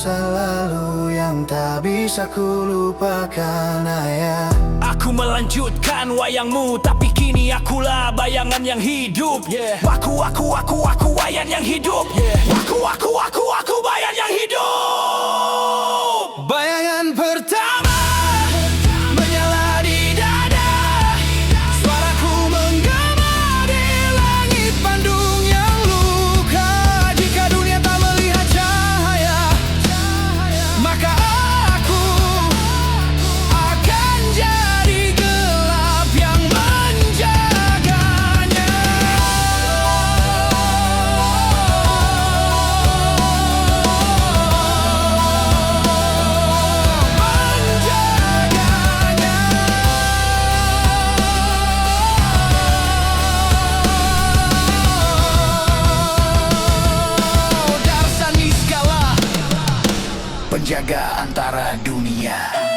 masa lalu yang tak bisa kulupakan, ayah. Aku melanjutkan wayangmu, tapi kini akulah bayangan yang hidup. Aku wayan yang hidup. Aku bayan yang hidup. Bayangan pertama menyala di dada, suaraku menggema di langit Bandung yang luka. Jika dunia tak melihat cahaya, maka aku akan jadi gelap yang menjaganya. Penjaga antara dunia.